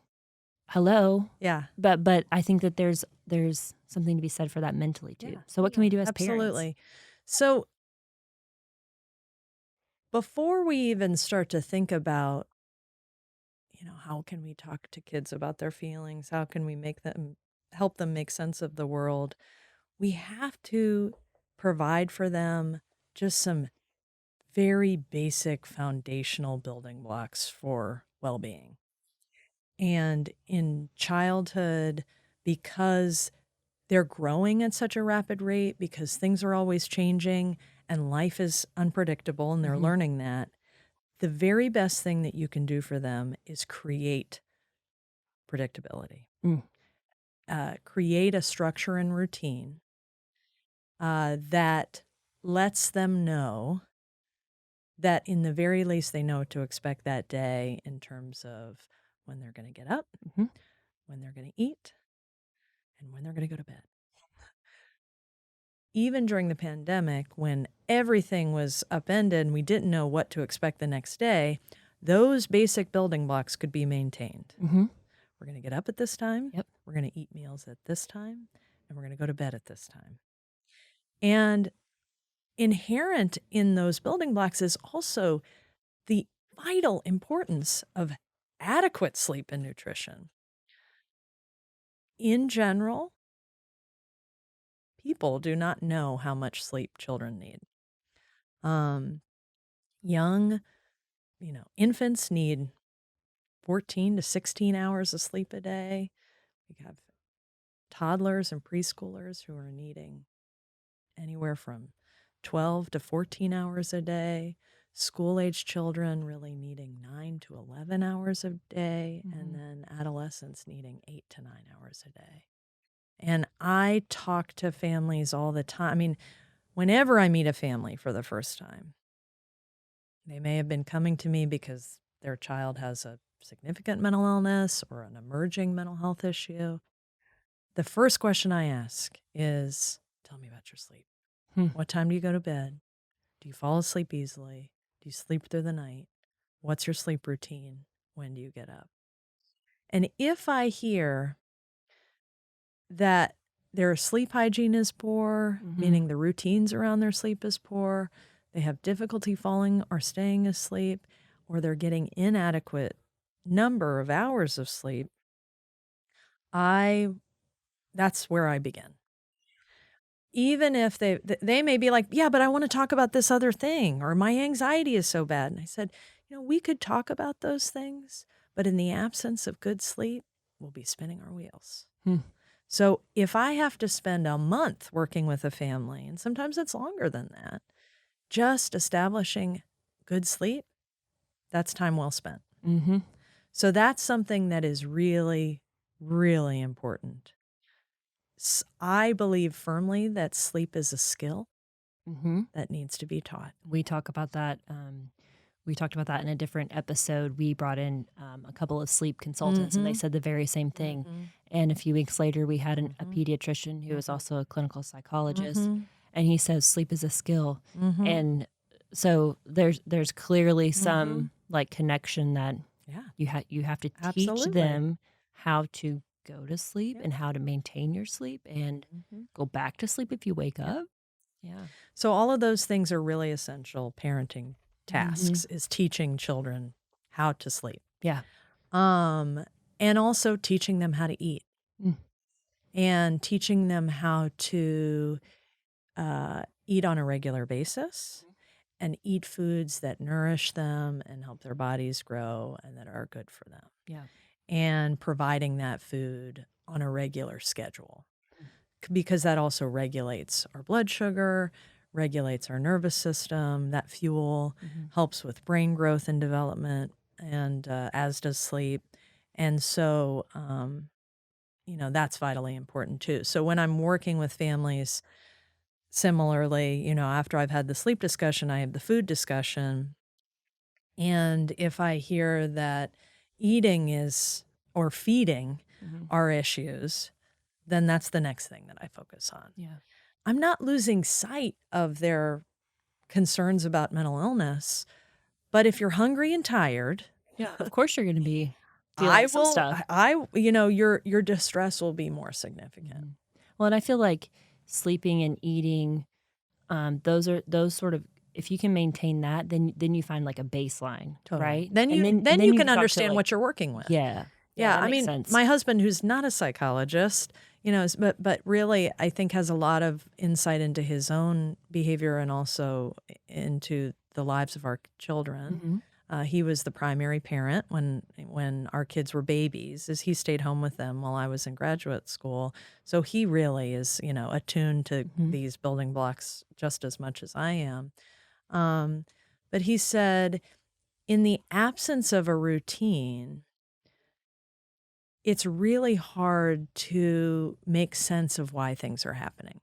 hello. Yeah. But I think that there's something to be said for that mentally too. Yeah. So what can we do as Absolutely. parents? So before we even start to think about, how can we talk to kids about their feelings? How can we help them make sense of the world? We have to provide for them just some very basic foundational building blocks for well-being. And in childhood, because they're growing at such a rapid rate, because things are always changing and life is unpredictable and they're learning that, the very best thing that you can do for them is create predictability. Create a structure and routine that lets them know that in the very least they know what to expect that day in terms of when they're going to get up, when they're going to eat, and when they're going to go to bed. Even during the pandemic, when everything was upended and we didn't know what to expect the next day, those basic building blocks could be maintained. We're going to get up at this time. Yep. We're going to eat meals at this time. And we're going to go to bed at this time. And inherent in those building blocks is also the vital importance of adequate sleep and nutrition. In general, people do not know how much sleep children need. Young, infants need 14 to 16 hours of sleep a day. We have toddlers and preschoolers who are needing anywhere from 12 to 14 hours a day. School-age children really needing 9 to 11 hours a day, and then adolescents needing 8 to 9 hours a day. And I talk to families all the time. I mean, whenever I meet a family for the first time, they may have been coming to me because their child has a significant mental illness or an emerging mental health issue. The first question I ask is, tell me about your sleep. What time do you go to bed? Do you fall asleep easily? Do you sleep through the night? What's your sleep routine? When do you get up? And if I hear that their sleep hygiene is poor, meaning the routines around their sleep is poor, they have difficulty falling or staying asleep, or they're getting inadequate number of hours of sleep, that's where I begin. Even if they may be like, yeah, but I want to talk about this other thing, or my anxiety is so bad. And I said, we could talk about those things, but in the absence of good sleep, we'll be spinning our wheels. So if I have to spend a month working with a family, and sometimes it's longer than that, just establishing good sleep, that's time well spent. So that's something that is really, really important. I believe firmly that sleep is a skill that needs to be taught. We talk about that. We talked about that in a different episode. We brought in a couple of sleep consultants, and they said the very same thing. And a few weeks later, we had a pediatrician who is also a clinical psychologist, and he says sleep is a skill. And so there's clearly some like connection that you have to teach Absolutely. them how to go to sleep and how to maintain your sleep and go back to sleep if you wake up. Yeah. So all of those things are really essential parenting tasks, is teaching children how to sleep. Yeah. And also teaching them how to eat. And teaching them how to eat on a regular basis and eat foods that nourish them and help their bodies grow and that are good for them. Yeah. And providing that food on a regular schedule, because that also regulates our blood sugar, regulates our nervous system. That fuel helps with brain growth and development, and as does sleep. And so, that's vitally important too. So when I'm working with families, similarly, after I've had the sleep discussion, I have the food discussion. And if I hear that eating or feeding are issues, then that's the next thing that I focus on. Yeah. I'm not losing sight of their concerns about mental illness, but if you're hungry and tired, Yeah. Of course you're going to be feeling some stuff. your distress will be more significant. Well, and I feel like sleeping and eating, those sort of, if you can maintain that, then you find like a baseline, Totally. right? Then And you you can start to, understand like, what you're working with. Yeah. Yeah, that I makes mean, sense. my husband, who's not a psychologist, but really, I think has a lot of insight into his own behavior and also into the lives of our children. He was the primary parent when our kids were babies, as he stayed home with them while I was in graduate school. So he really is, attuned to these building blocks just as much as I am. But he said, in the absence of a routine, it's really hard to make sense of why things are happening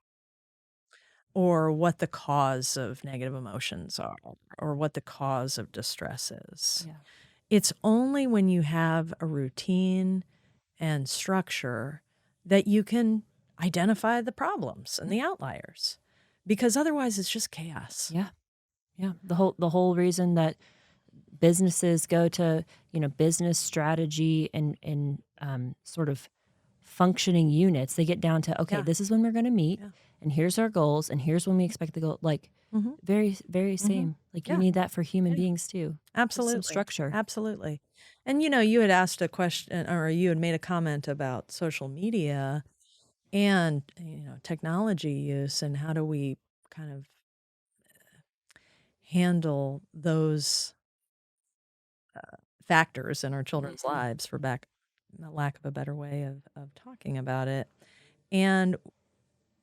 or what the cause of negative emotions are or what the cause of distress is. Yeah. It's only when you have a routine and structure that you can identify the problems and the outliers, because otherwise it's just chaos. Yeah. Yeah. The whole reason that businesses go to, business strategy and sort of functioning units, they get down to, okay, Yeah. this is when we're going to meet, Yeah. and here's our goals, and here's when we expect the goal. Like, very, very same. Like, you Yeah. need that for human Yeah. beings too. Just Absolutely. some structure. Absolutely. And you had asked a question, or you had made a comment about social media and technology use, and how do we kind of handle those factors in our children's lives, for the lack of a better way of talking about it. And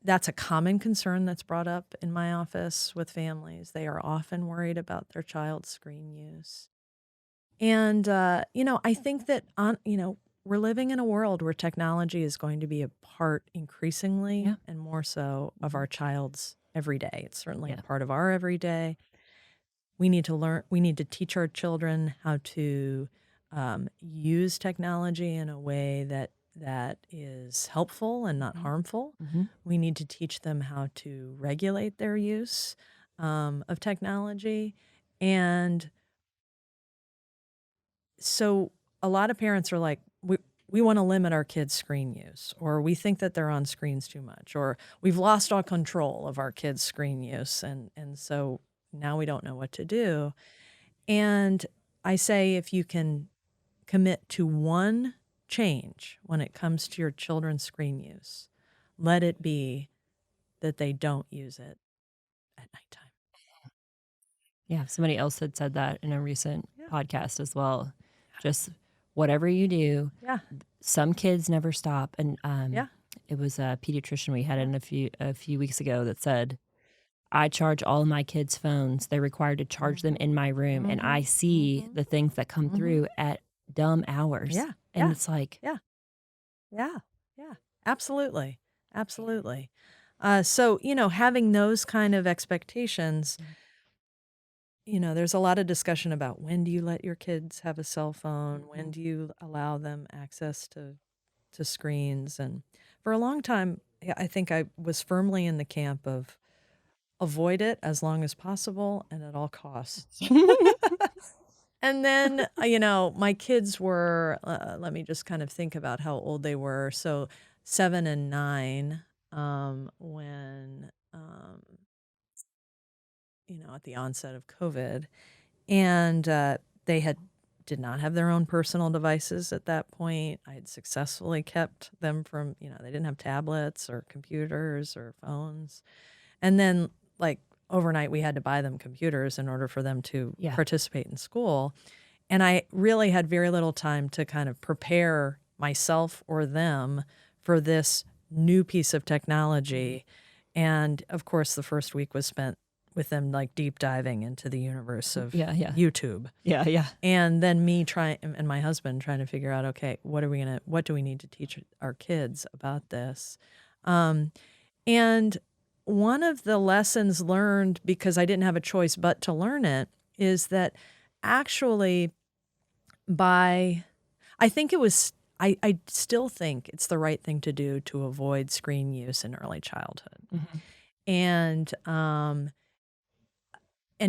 that's a common concern that's brought up in my office with families. They are often worried about their child's screen use. And, I think that, we're living in a world where technology is going to be a part increasingly and more so of our child's everyday. It's certainly a part of our everyday. We need to teach our children how to use technology in a way that is helpful and not harmful. We need to teach them how to regulate their use of technology. And So a lot of parents are like, we want to limit our kids' screen use, or we think that they're on screens too much, or we've lost all control of our kids' screen use. And so now we don't know what to do. And I say, if you can commit to one change when it comes to your children's screen use, let it be that they don't use it at nighttime. Yeah, somebody else had said that in a recent Yeah. podcast as well. Just whatever you do, Yeah. some kids never stop. And Yeah. it was a pediatrician we had in a few weeks ago that said, I charge all of my kids' phones. They're required to charge them in my room, and I see the things that come through at dumb hours. Yeah. And Yeah. it's like, Yeah. Yeah. Yeah. Absolutely. Absolutely. So, having those kind of expectations, there's a lot of discussion about, when do you let your kids have a cell phone? When do you allow them access to screens? And for a long time, I think I was firmly in the camp of avoid it as long as possible and at all costs. And then, my kids were, let me just kind of think about how old they were. So 7 and 9, when, at the onset of COVID. And they did not have their own personal devices at that point. I had successfully kept them from, they didn't have tablets or computers or phones. And then, like, overnight, we had to buy them computers in order for them to participate in school. And I really had very little time to kind of prepare myself or them for this new piece of technology. And of course, the first week was spent with them, like, deep diving into the universe of YouTube. Yeah. And then me and my husband trying to figure out, okay, what do we need to teach our kids about this? And one of the lessons learned, because I didn't have a choice but to learn it, is that actually I still think it's the right thing to do to avoid screen use in early childhood. And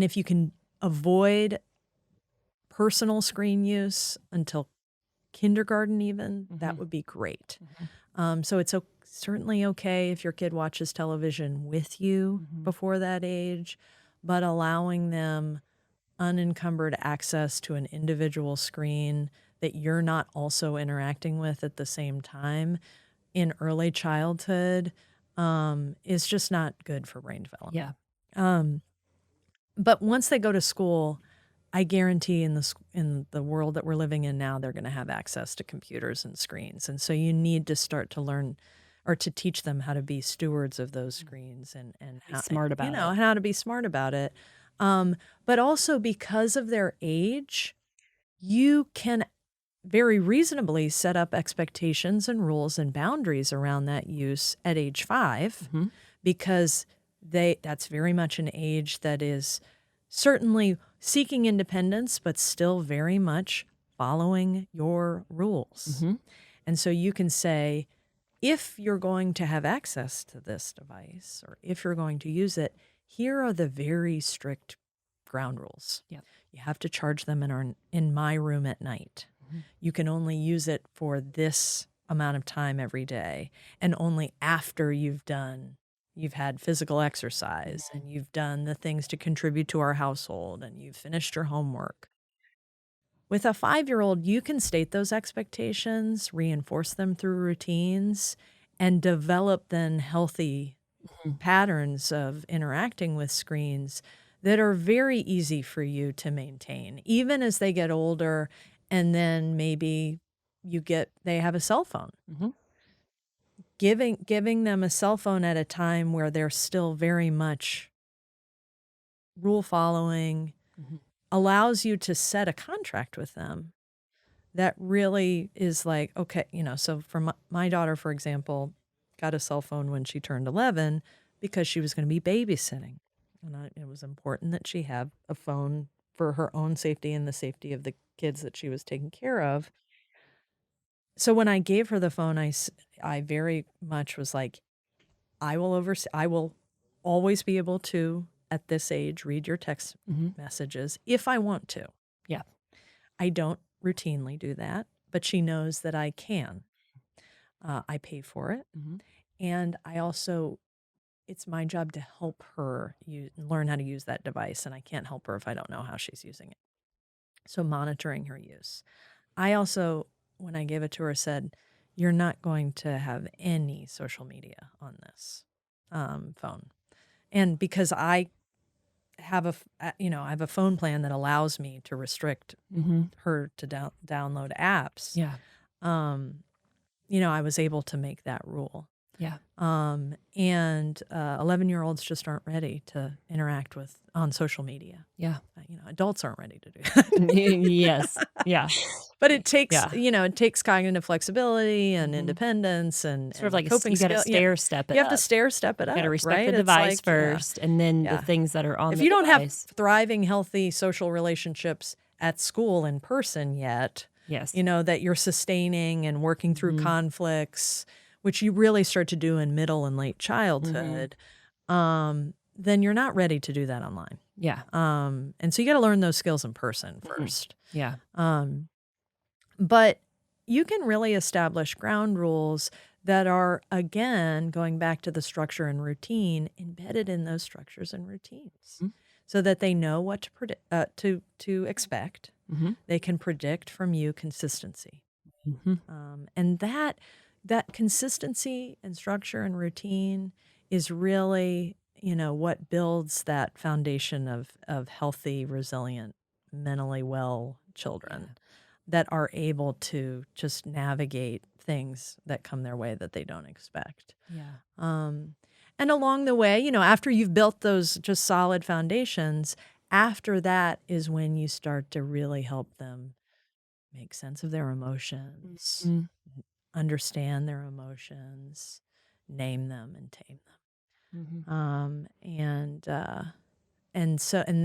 if you can avoid personal screen use until kindergarten even, that would be great. So it's certainly okay if your kid watches television with you before that age, but allowing them unencumbered access to an individual screen that you're not also interacting with at the same time in early childhood is just not good for brain development. Yeah. But once they go to school, I guarantee in the world that we're living in now, they're going to have access to computers and screens. And so you need to start to learn or to teach them how to be stewards of those screens and how, smart about it. how to be smart about it. But also, because of their age, you can very reasonably set up expectations and rules and boundaries around that use at age 5, because that's very much an age that is certainly seeking independence, but still very much following your rules. And so you can say, if you're going to have access to this device, or if you're going to use it, here are the very strict ground rules. Yep. You have to charge them in my room at night. You can only use it for this amount of time every day, and only after you've had physical exercise and you've done the things to contribute to our household and you've finished your homework. With a 5-year-old, you can state those expectations, reinforce them through routines, and develop then healthy patterns of interacting with screens that are very easy for you to maintain, even as they get older, and then maybe they have a cell phone. Giving them a cell phone at a time where they're still very much rule following allows you to set a contract with them that really is like, okay, so for my daughter, for example, got a cell phone when she turned 11 because she was going to be babysitting. And it was important that she have a phone for her own safety and the safety of the kids that she was taking care of. So when I gave her the phone, I very much was like, I will always be able to, at this age, read your text messages if I want to. Yeah. I don't routinely do that, but she knows that I can. I pay for it. Mhm. And I also, it's my job to help her learn how to use that device. And I can't help her if I don't know how she's using it. So monitoring her use. I also, when I gave it to her, said, you're not going to have any social media on this phone. And because I have I have a phone plan that allows me to restrict her to download apps. Yeah. I was able to make that rule. Yeah. And 11-year-olds just aren't ready to interact on social media. Yeah. Adults aren't ready to do that. Yes. Yeah. But it takes, Yeah. it takes cognitive flexibility and independence and Sort of like coping you got to skill. stair step it You have up. to stair step it up. You got to respect right? the It's device like, first, and then the things that are on if the you don't have device. thriving, healthy social relationships at school in person yet, Yes. that you're sustaining and working through conflicts, which you really start to do in middle and late childhood, then you're not ready to do that online. Yeah. And so you got to learn those skills in person first. Yeah. But you can really establish ground rules that are, again, going back to the structure and routine, embedded in those structures and routines, so that they know what to predict, to expect. They can predict from you consistency, and that consistency and structure and routine is really, what builds that foundation of healthy, resilient, mentally well children that are able to just navigate things that come their way that they don't expect. Yeah. And along the way, after you've built those just solid foundations, after that is when you start to really help them make sense of their emotions, understand their emotions, name them and tame them. And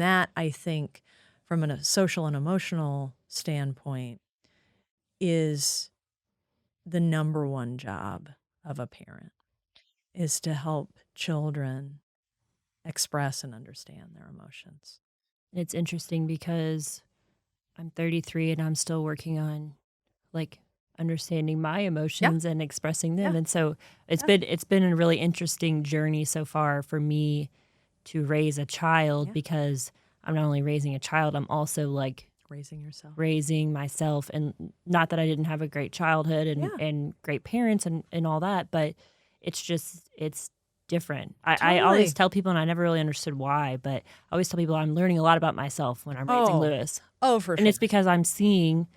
that, I think, from a social and emotional standpoint, is the number one job of a parent, is to help children express and understand their emotions. It's interesting because I'm 33 and I'm still working on understanding my emotions and expressing them. Yeah. And so it's been a really interesting journey so far for me to raise a child, because I'm not only raising a child, I'm also raising myself. And not that I didn't have a great childhood and great parents and all that, but it's different. I always tell people, and I never really understood why, but I always tell people I'm learning a lot about myself when I'm raising Lewis. Oh, for sure. And it's because I'm seeing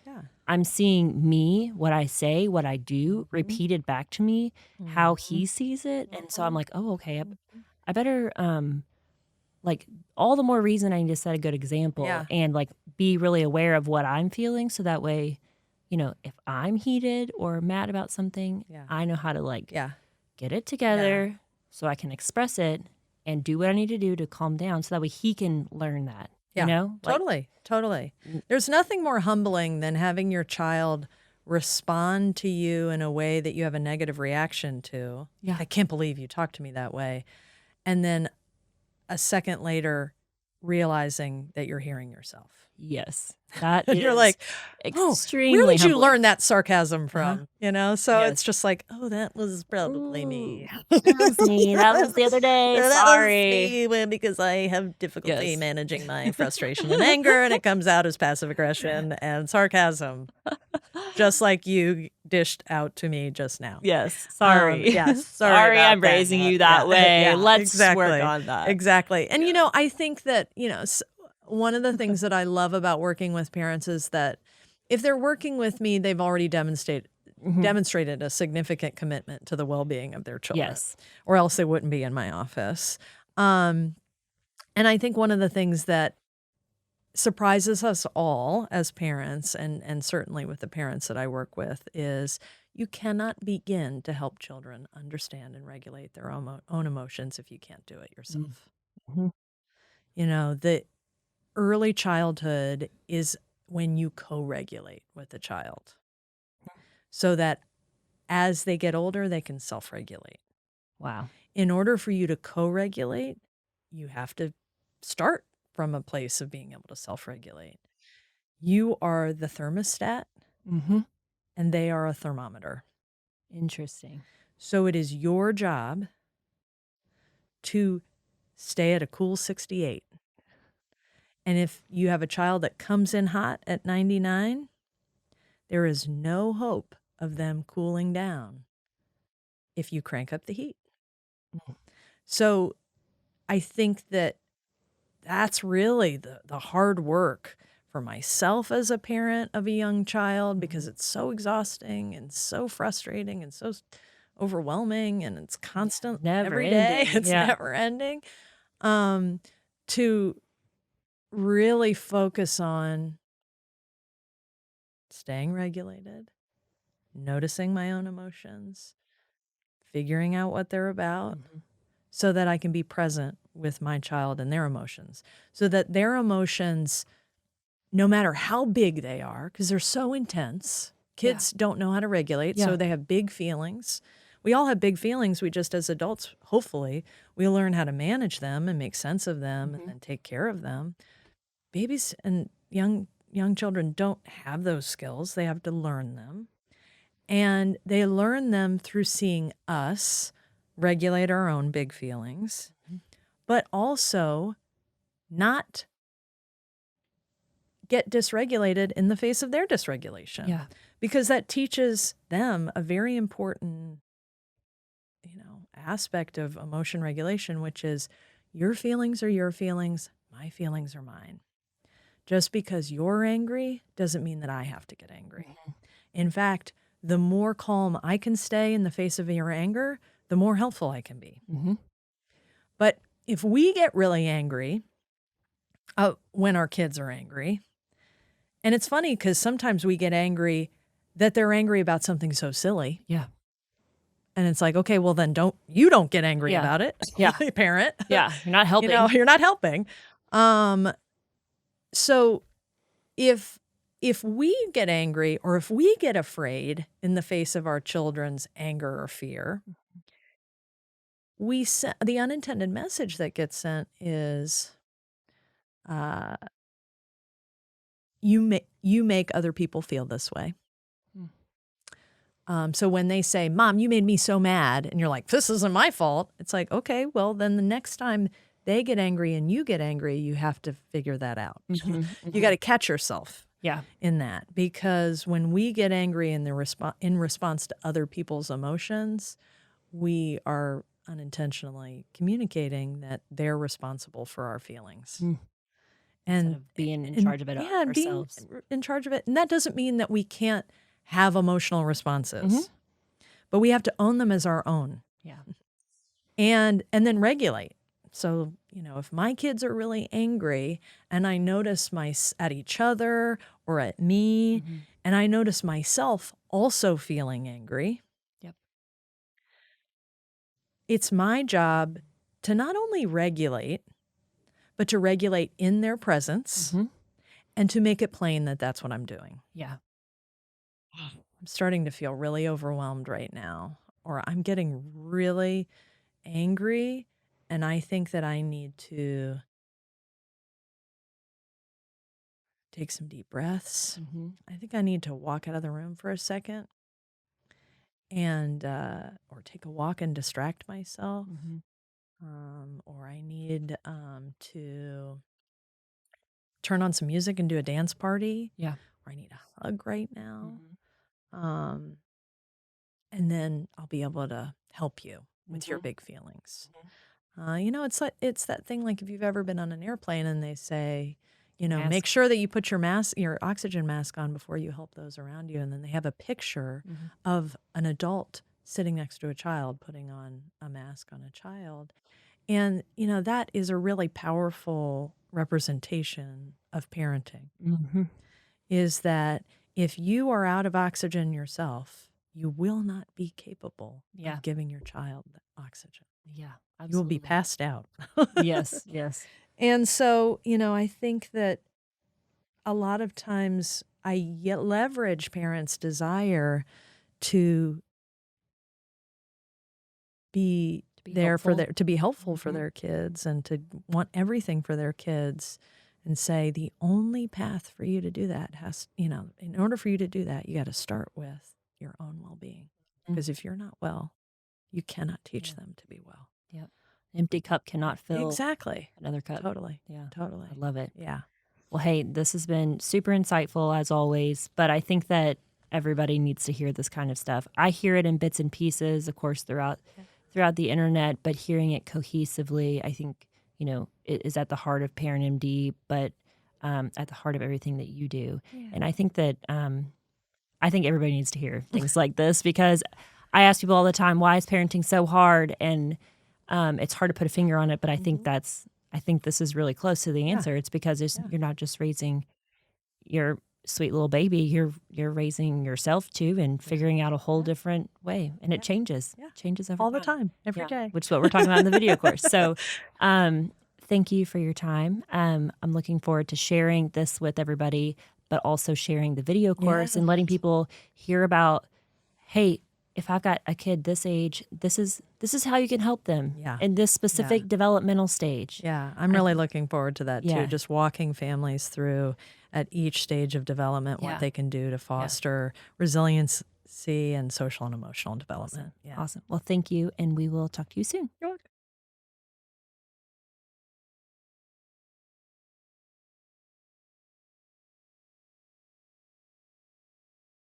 me, what I say, what I do, repeated back to me, how he sees it. And so I'm like, oh, okay, I better, all the more reason I need to set a good example and be really aware of what I'm feeling. So that way, if I'm heated or mad about something, I know how to get it together so I can express it and do what I need to do to calm down, so that way he can learn that. Totally. There's nothing more humbling than having your child respond to you in a way that you have a negative reaction to. Yeah. I can't believe you talked to me that way. And then a second later, realizing that you're hearing yourself. Yes. That is you're like, extremely where did you humbling. learn that sarcasm from? So it's just like, that was probably me. That was me. That was the other day. Sorry. That was me, because I have difficulty managing my frustration and anger, and it comes out as passive aggression and sarcasm, just like you dished out to me just now. Yes. Sorry. Sorry I'm raising you that way. Let's work on that. Exactly. And, I think that, one of the things that I love about working with parents is that if they're working with me, they've already demonstrated a significant commitment to the well-being of their children. Yes. Or else they wouldn't be in my office. And I think one of the things that surprises us all as parents, and certainly with the parents that I work with, is you cannot begin to help children understand and regulate their own emotions if you can't do it yourself. The early childhood is when you co-regulate with the child, so that as they get older, they can self-regulate. Wow. In order for you to co-regulate, you have to start from a place of being able to self-regulate. You are the thermostat Mm-hmm. and they are a thermometer. Interesting. So it is your job to stay at a cool 68. And if you have a child that comes in hot at 99, there is no hope of them cooling down if you crank up the heat. Mm. So I think that that's really the hard work for myself as a parent of a young child, because it's so exhausting and so frustrating and so overwhelming, and it's constant Never every day. ending. It's Yeah. never ending. To really focus on staying regulated, noticing my own emotions, figuring out what they're about, Mhm. so that I can be present with my child and their emotions, so that their emotions, no matter how big they are, because they're so intense, kids don't know how to regulate, Yeah. so they have big feelings. We all have big feelings. We just, as adults, hopefully, we learn how to manage them and make sense of them and then take care of them. Babies and young children don't have those skills. They have to learn them. And they learn them through seeing us regulate our own big feelings, but also not get dysregulated in the face of their dysregulation. Yeah. Because that teaches them a very important, aspect of emotion regulation, which is your feelings are your feelings, my feelings are mine. Just because you're angry doesn't mean that I have to get angry. In fact, the more calm I can stay in the face of your anger, the more helpful I can be. Mm-hmm. But if we get really angry when our kids are angry, and it's funny because sometimes we get angry that they're angry about something so silly. Yeah. And it's like, okay, well then don't get angry Yeah. about it. Yeah. Parent. Yeah. You're not helping. You're not helping. So if we get angry or if we get afraid in the face of our children's anger or fear, the unintended message that gets sent is, you make other people feel this way. So when they say, Mom, you made me so mad, and you're like, this isn't my fault. It's like, okay, well, then the next time they get angry and you get angry, you have to figure that out. Mm-hmm. You got to catch yourself Yeah. in that, because when we get angry in response to other people's emotions, we are unintentionally communicating that they're responsible for our feelings. Instead of being in charge of it ourselves. Being in charge of it. And that doesn't mean that we can't have emotional responses, but we have to own them as our own. Yeah. And then regulate. So, if my kids are really angry and I notice at each other or at me, and I notice myself also feeling angry, Yep. it's my job to not only regulate, but to regulate in their presence and to make it plain that that's what I'm doing. Yeah. I'm starting to feel really overwhelmed right now, or I'm getting really angry, and I think that I need to take some deep breaths. I think I need to walk out of the room for a second and or take a walk and distract myself. Or I need to turn on some music and do a dance party. Yeah. Or I need a hug right now. And then I'll be able to help you with your big feelings. It's that thing, like if you've ever been on an airplane and they say, Mask. make sure that you put your oxygen mask on before you help those around you. And then they have a picture of an adult sitting next to a child putting on a mask on a child. And, that is a really powerful representation of parenting, is that if you are out of oxygen yourself, you will not be capable of giving your child oxygen. Yeah. Absolutely. You will be passed out. Yes. Yes. And so, I think that a lot of times I leverage parents' desire to be there helpful. to be helpful for their kids and to want everything for their kids. and say the only path for you to do that in order for you to do that, you got to start with your own well-being. Because if you're not well, you cannot teach them to be well. Yep. Empty cup cannot fill Exactly. another cup. Totally. Yeah. Totally. I love it. Yeah. Well, hey, this has been super insightful as always, but I think that everybody needs to hear this kind of stuff. I hear it in bits and pieces, of course, throughout the internet, but hearing it cohesively, I think, it is at the heart of ParentMD, but at the heart of everything that you do. Yeah. And I think that I think everybody needs to hear things like this, because I ask people all the time, why is parenting so hard? And it's hard to put a finger on it, but I think this is really close to the answer. It's because you're not just raising your sweet little baby, you're raising yourself too, and figuring out a whole different way. And it changes every all the time, every day. Which is what we're talking about in the video course. So thank you for your time. I'm looking forward to sharing this with everybody, but also sharing the video course and letting people hear about, hey, if I've got a kid this age, this is how you can help them in this specific developmental stage. Yeah, I'm really looking forward to that too. Yeah. Just walking families through at each stage of development what they can do to foster resiliency and social and emotional development. Awesome. Well, thank you, and we will talk to you soon. You're